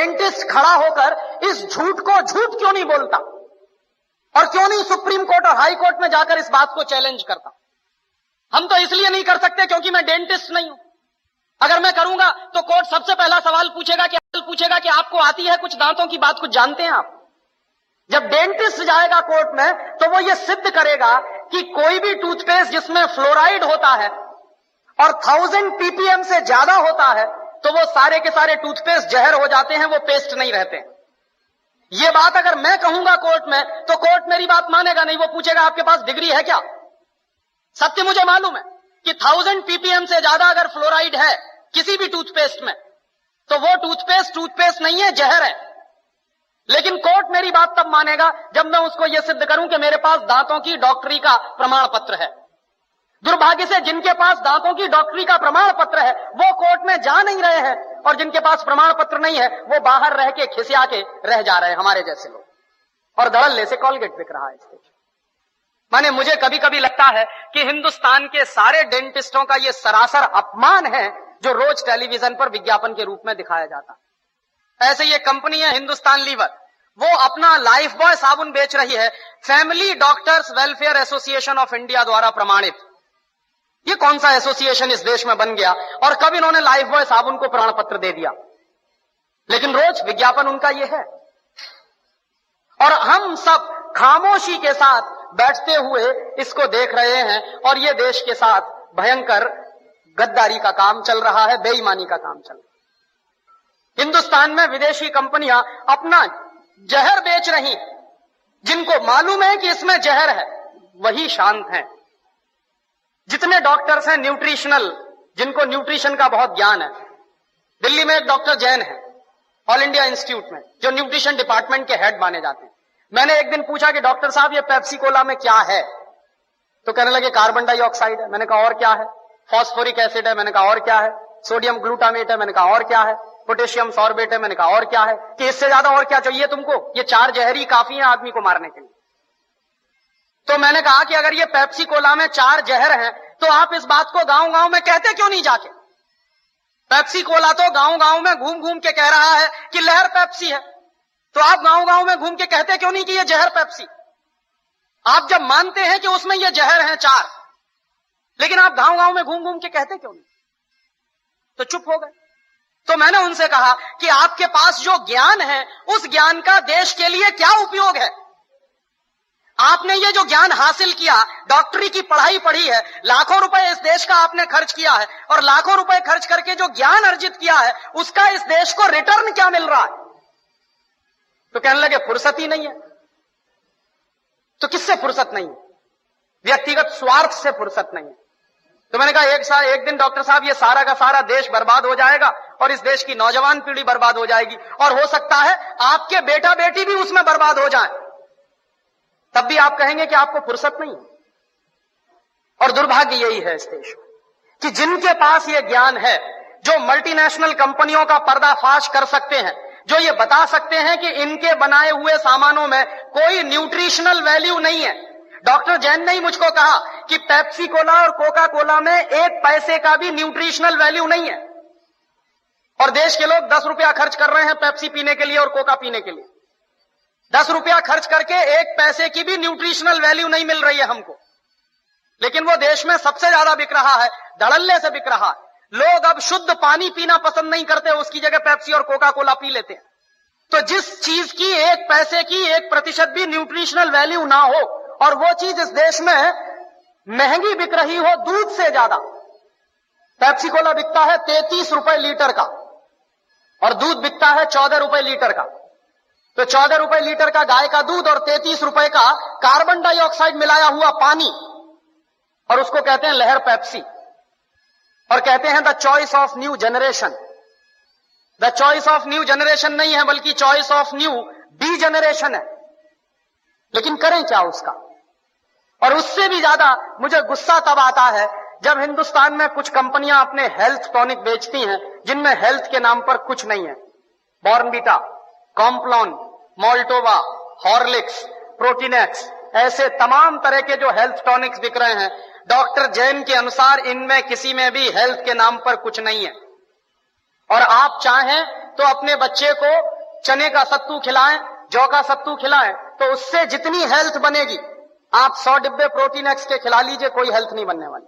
Dentist खड़ा होकर इस झूठ को झूठ क्यों नहीं बोलता और क्यों नहीं सुप्रीम कोर्ट और हाई कोर्ट में जाकर इस बात को चैलेंज करता? हम तो इसलिए नहीं कर सकते क्योंकि मैं डेंटिस्ट नहीं हूं। अगर मैं करूंगा तो कोर्ट सबसे पहला सवाल पूछेगा कि आपको आती है कुछ दांतों की बात, कुछ जानते हैं आप? जब डेंटिस्ट जाएगा कोर्ट में तो वो ये सिद्ध करेगा कि कोई भी टूथपेस्ट जिसमें फ्लोराइड होता है और 1000 ppm से ज्यादा होता है तो वो सारे के सारे टूथपेस्ट जहर हो जाते हैं, वो पेस्ट नहीं रहते। ये बात अगर मैं कहूंगा कोर्ट में तो कोर्ट मेरी बात मानेगा नहीं, वो पूछेगा आपके पास डिग्री है क्या? सत्य मुझे मालूम है कि 1000 ppm से ज्यादा अगर फ्लोराइड है किसी भी टूथपेस्ट में तो वो टूथपेस्ट नहीं है, जहर है। लेकिन कोर्ट मेरी बात तब मानेगा जब मैं उसको यह सिद्ध करूं कि मेरे पास दांतों की डॉक्टरी का प्रमाण पत्र है। दुर्भाग्य से जिनके पास दांतों की डॉक्टरी का प्रमाण पत्र है वो कोर्ट में जा नहीं रहे हैं, और जिनके पास प्रमाण पत्र नहीं है वो बाहर रह के खिसिया के रह जा रहे हैं, हमारे जैसे लोग। और धड़ल्ले से कॉलगेट बिक रहा है इस देश। माने मुझे कभी कभी लगता है कि हिंदुस्तान के सारे डेंटिस्टों का यह सरासर अपमान है जो रोज टेलीविजन पर विज्ञापन के रूप में दिखाया जाता है। ऐसे ये कंपनी है हिंदुस्तान लीवर, वो अपना लाइफ बॉय साबुन बेच रही है family doctors welfare association of India द्वारा प्रमाणित। ये कौन सा एसोसिएशन इस देश में बन गया और कब इन्होंने लाइफ बॉय साबुन को प्रमाण पत्र दे दिया? लेकिन रोज विज्ञापन उनका ये है, और हम सब खामोशी के साथ बैठते हुए इसको देख रहे हैं। और ये देश के साथ भयंकर गद्दारी का काम चल रहा है, बेईमानी का काम चल रहा है। हिंदुस्तान में विदेशी कंपनियां अपना जहर बेच रही, जिनको मालूम है कि इसमें जहर है वही शांत हैं। जितने डॉक्टर्स हैं न्यूट्रिशनल, जिनको न्यूट्रिशन का बहुत ज्ञान है, दिल्ली में एक डॉक्टर जैन है ऑल इंडिया इंस्टीट्यूट में, जो न्यूट्रिशन डिपार्टमेंट के हेड माने जाते हैं। मैंने एक दिन पूछा कि डॉक्टर साहब ये पेप्सी कोला में क्या है? तो कहने लगे कार्बन डाइऑक्साइड है। मैंने कहा और क्या है? फॉस्फोरिक एसिड है। मैंने कहा और क्या है? सोडियम ग्लूटामेट है। मैंने कहा और क्या है? पोटेशियम सॉर्बेट है। मैंने कहा और क्या है? कि इससे ज्यादा और क्या चाहिए तुमको? ये 4 जहरी काफी है आदमी को मारने के लिए। तो मैंने कहा कि अगर ये पेप्सी कोला में 4 जहर हैं तो आप इस बात को गांव गांव में कहते क्यों नहीं जाके? पेप्सी कोला तो गांव गांव में घूम घूम के कह रहा है कि लहर पेप्सी है, तो आप गांव गांव में घूम के कहते क्यों नहीं कि ये जहर पेप्सी? आप जब मानते हैं कि उसमें ये जहर हैं 4, लेकिन आप गांव गांव में घूम घूम के कहते क्यों नहीं? तो चुप हो गए। तो मैंने उनसे कहा कि आपके पास जो ज्ञान है उस ज्ञान का देश के लिए क्या उपयोग है? आपने ये जो ज्ञान हासिल किया, डॉक्टरी की पढ़ाई पढ़ी है, लाखों रुपए इस देश का आपने खर्च किया है, और लाखों रुपए खर्च करके जो ज्ञान अर्जित किया है उसका इस देश को रिटर्न क्या मिल रहा है? तो कहने लगे फुर्सत ही नहीं है। तो किससे फुर्सत नहीं है? व्यक्तिगत स्वार्थ से फुर्सत नहीं है। तो मैंने कहा एक दिन डॉक्टर साहब ये सारा का सारा देश बर्बाद हो जाएगा और इस देश की नौजवान पीढ़ी बर्बाद हो जाएगी, और हो सकता है आपके बेटा बेटी भी उसमें बर्बाद हो जाए, तब भी आप कहेंगे कि आपको फुर्सत नहीं है। और दुर्भाग्य यही है इस देश में कि जिनके पास ये ज्ञान है, जो मल्टीनेशनल कंपनियों का पर्दाफाश कर सकते हैं, जो ये बता सकते हैं कि इनके बनाए हुए सामानों में कोई न्यूट्रिशनल वैल्यू नहीं है। डॉक्टर जैन ने ही मुझको कहा कि पेप्सी कोला और कोका कोला में 1 पैसे का भी न्यूट्रिशनल वैल्यू नहीं है, और देश के लोग 10 रुपया खर्च कर रहे हैं पेप्सी पीने के लिए और कोका पीने के लिए। 10 रुपया खर्च करके 1 पैसे की भी न्यूट्रिशनल वैल्यू नहीं मिल रही है हमको, लेकिन वो देश में सबसे ज्यादा बिक रहा है, धड़ल्ले से बिक रहा है। लोग अब शुद्ध पानी पीना पसंद नहीं करते, उसकी जगह पेप्सी और कोका कोला पी लेते हैं। तो जिस चीज की 1 पैसे की 1% भी न्यूट्रिशनल वैल्यू ना हो, और वो चीज इस देश में महंगी बिक रही हो दूध से ज्यादा। पेप्सी कोला बिकता है 33 रुपए लीटर का और दूध बिकता है 14 रुपए लीटर का। तो 14 रुपए लीटर का गाय का दूध और 33 रुपए का कार्बन डाइऑक्साइड मिलाया हुआ पानी, और उसको कहते हैं लहर पेप्सी, और कहते हैं the choice of new generation. The choice of new generation नहीं है, बल्कि choice of new D generation है। लेकिन करें क्या उसका? और उससे भी ज्यादा मुझे गुस्सा तब आता है जब हिंदुस्तान में कुछ कंपनियां अपने हेल्थ टॉनिक बेचती हैं जिनमें हेल्थ के नाम पर कुछ नहीं है। Bournvita, Complan, Maltova, Horlicks, Protinex, ऐसे तमाम तरह के जो हेल्थ टॉनिक्स बिक रहे हैं, डॉक्टर जैन के अनुसार इनमें किसी में भी हेल्थ के नाम पर कुछ नहीं है। और आप चाहें तो अपने बच्चे को चने का सत्तू खिलाएं, जौ का सत्तू खिलाएं, तो उससे जितनी हेल्थ बनेगी, आप 100 डिब्बे प्रोटीन एक्स के खिला लीजिए, कोई हेल्थ नहीं बनने वाली।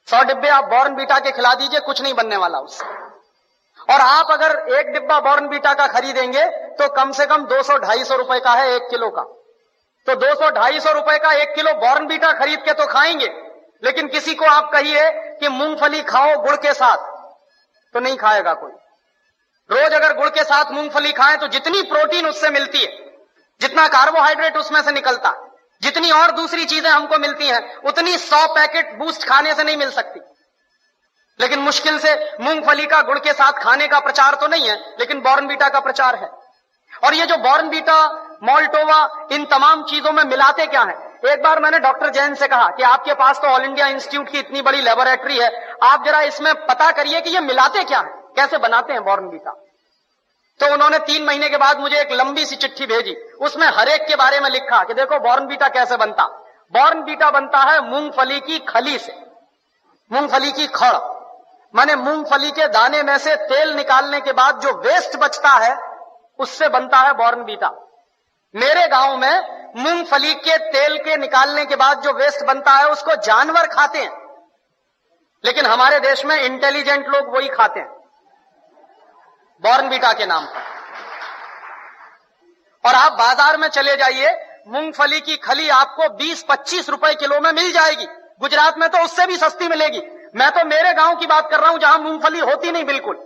100 डिब्बे आप बॉर्नवीटा के खिला दीजिए, कुछ नहीं बनने वाला उससे। और आप अगर एक डिब्बा बॉर्नवीटा का खरीदेंगे तो कम से कम 200-250 रुपए का है 1 किलो का। तो 200-250 रुपए का 1 किलो बॉर्नवीटा खरीद के तो खाएंगे, लेकिन किसी को आप कहिए कि मूंगफली खाओ गुड़ के साथ, तो नहीं खाएगा कोई। रोज अगर गुड़ के साथ मूंगफली खाएं तो जितनी प्रोटीन उससे मिलती है, जितना कार्बोहाइड्रेट उसमें से निकलता है, जितनी और दूसरी चीजें हमको मिलती हैं, उतनी 100 पैकेट बूस्ट खाने से नहीं मिल सकती। लेकिन मुश्किल से मूंगफली का गुड़ के साथ खाने का प्रचार तो नहीं है, लेकिन बॉर्नवीटा का प्रचार है। और ये जो बॉर्नवीटा, मॉल्टोवा, इन तमाम चीजों में मिलाते क्या है? एक बार मैंने डॉक्टर जैन से कहा कि आपके पास तो ऑल इंडिया इंस्टीट्यूट की इतनी बड़ी लेबोरेटरी है, आप जरा इसमें पता करिए कि ये मिलाते क्या है, कैसे बनाते हैं बॉर्नवीटा। तो उन्होंने 3 महीने के बाद मुझे एक लंबी सी चिट्ठी भेजी, उसमें हर एक के बारे में लिखा कि देखो बॉर्नवीटा कैसे बनता। बॉर्नवीटा बनता है मूंगफली की खली से, मूंगफली की खड़, माने मूंगफली के दाने में से तेल निकालने के बाद जो वेस्ट बचता है उससे बनता है बॉर्नवीटा। मेरे गांव में मूंगफली के तेल के निकालने के बाद जो वेस्ट बनता है उसको जानवर खाते हैं, लेकिन हमारे देश में इंटेलिजेंट लोग वही खाते हैं बॉर्नवीटा के नाम पर। और आप बाजार में चले जाइए, मूंगफली की खली आपको 20-25 रुपए किलो में मिल जाएगी। गुजरात में तो उससे भी सस्ती मिलेगी। मैं तो मेरे गांव की बात कर रहा हूं जहां मूंगफली होती नहीं बिल्कुल।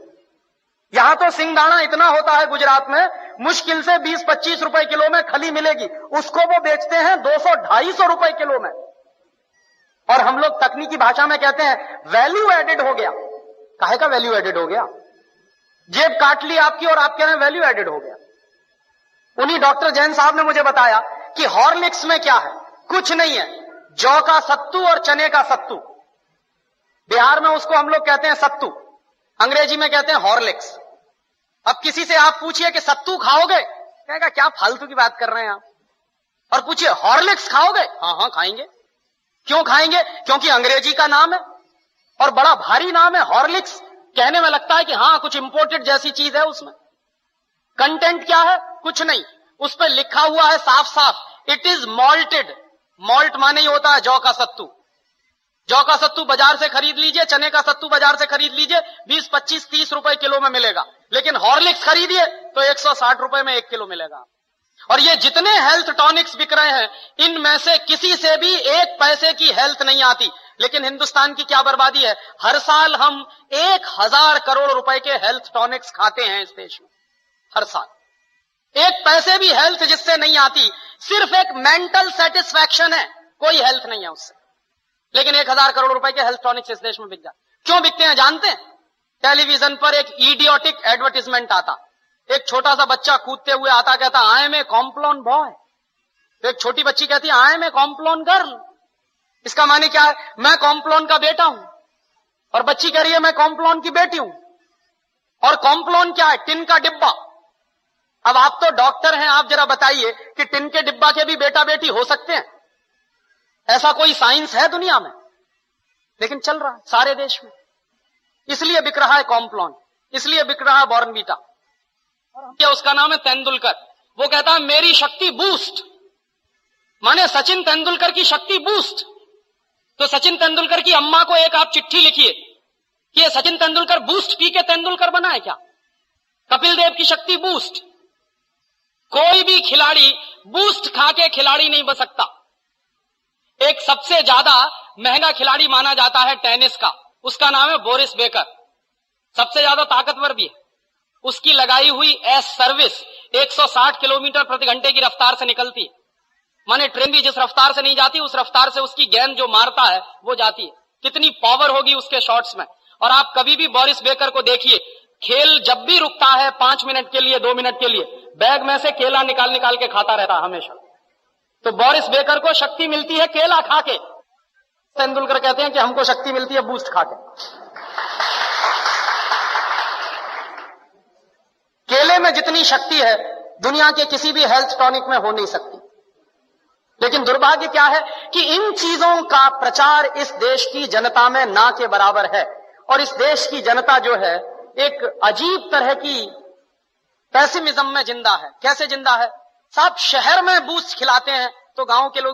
यहां तो सिंगदाना इतना होता है गुजरात में, मुश्किल से 20-25 रुपए किलो में खली मिलेगी, उसको वो बेचते हैं 200-250 रुपए किलो में। और हम लोग तकनीकी भाषा में कहते हैं वैल्यू एडेड हो गया। काहे का वैल्यू एडेड हो गया? जेब काट ली आपकी और आप कह रहे हैं वैल्यू एडेड हो गया। उन्हीं डॉक्टर जैन साहब ने मुझे बताया कि हॉर्लिक्स में क्या है, कुछ नहीं है, जौ का सत्तू और चने का सत्तू। बिहार में उसको हम लोग कहते हैं सत्तू, अंग्रेजी में कहते हैं हॉर्लिक्स। अब किसी से आप पूछिए कि सत्तू खाओगे, कहेगा क्या फालतू की बात कर रहे हैं आप। और पूछिए हॉर्लिक्स खाओगे, हाँ हाँ खाएंगे। क्यों खाएंगे? क्योंकि अंग्रेजी का नाम है और बड़ा भारी नाम है हॉर्लिक्स। कहने में लगता है कि हाँ कुछ इंपोर्टेड जैसी चीज है उसमें। कंटेंट क्या है? कुछ नहीं, उस पर लिखा हुआ है साफ साफ, इट इज मॉल्टेड। मॉल्ट माने ही होता है जौ का सत्तू। जौ का सत्तू बाजार से खरीद लीजिए, चने का सत्तू बाजार से खरीद लीजिए, 20-25-30 रुपए किलो में मिलेगा। लेकिन हॉर्लिक्स खरीदिए तो 160 रुपए में 1 किलो मिलेगा। और ये जितने हेल्थ टॉनिक्स बिक रहे हैं, इनमें से किसी से भी 1 पैसे की हेल्थ नहीं आती। लेकिन हिंदुस्तान की क्या बर्बादी है, हर साल हम 1000 करोड़ रुपए के हेल्थ टॉनिक्स खाते हैं इस देश में, हर साल। 1 पैसे भी हेल्थ जिससे नहीं आती, सिर्फ एक मेंटल सेटिस्फैक्शन है, कोई हेल्थ नहीं है उससे। लेकिन 1000 करोड़ रुपए के हेल्थ टॉनिक्स इस देश में बिक जाते। क्यों बिकते हैं जानते हैं? टेलीविजन पर एक इडियोटिक एडवर्टीजमेंट आता, एक छोटा सा बच्चा कूदते हुए आता, कहता I am a Complan boy. तो एक छोटी बच्ची कहती है I am a Complan girl. इसका माने क्या है? मैं कॉम्प्लोन का बेटा हूं। और बच्ची कह रही है मैं कॉम्प्लोन की बेटी हूं। और कॉम्प्लोन क्या है? टिन का डिब्बा। अब आप तो डॉक्टर हैं, आप जरा बताइए कि टिन के डिब्बा के भी बेटा बेटी हो सकते हैं? ऐसा कोई साइंस है दुनिया में? लेकिन चल रहा है सारे देश में। इसलिए बिक रहा है कॉम्प्लोन, इसलिए बिक रहा है बॉर्नवीटा। और उसका नाम है तेंदुलकर। वो कहता है मेरी शक्ति बूस्ट, माने सचिन तेंदुलकर की शक्ति बूस्ट। तो सचिन तेंदुलकर की अम्मा को एक आप चिट्ठी लिखिए कि ये सचिन तेंदुलकर बूस्ट पी के तेंदुलकर बना है क्या? कपिल देव की शक्ति बूस्ट। कोई भी खिलाड़ी बूस्ट खा के खिलाड़ी नहीं बन सकता। एक सबसे ज्यादा महंगा खिलाड़ी माना जाता है टेनिस का, उसका नाम है बोरिस बेकर। सबसे ज्यादा ताकतवर भी है। उसकी लगाई हुई एस सर्विस 160 किलोमीटर प्रति घंटे की रफ्तार से निकलती है। माने ट्रेन भी जिस रफ्तार से नहीं जाती, उस रफ्तार से उसकी गेंद जो मारता है वो जाती है। कितनी पावर होगी उसके शॉट्स में। और आप कभी भी बोरिस बेकर को देखिए, खेल जब भी रुकता है 5 मिनट के लिए, 2 मिनट के लिए, बैग में से केला निकाल निकाल के खाता रहता है हमेशा। तो बोरिस बेकर को शक्ति मिलती है केला खा के। तेंदुलकर कहते हैं कि हमको शक्ति मिलती है बूस्ट खा के। केले में जितनी शक्ति है दुनिया के किसी भी हेल्थ टॉनिक में हो नहीं सकती। लेकिन दुर्भाग्य क्या है कि इन चीजों का प्रचार इस देश की जनता में ना के बराबर है। और इस देश की जनता जो है एक अजीब तरह की पेसिमिज्म में जिंदा है। कैसे जिंदा है साहब? शहर में बूस्ट खिलाते हैं तो गांव के लोग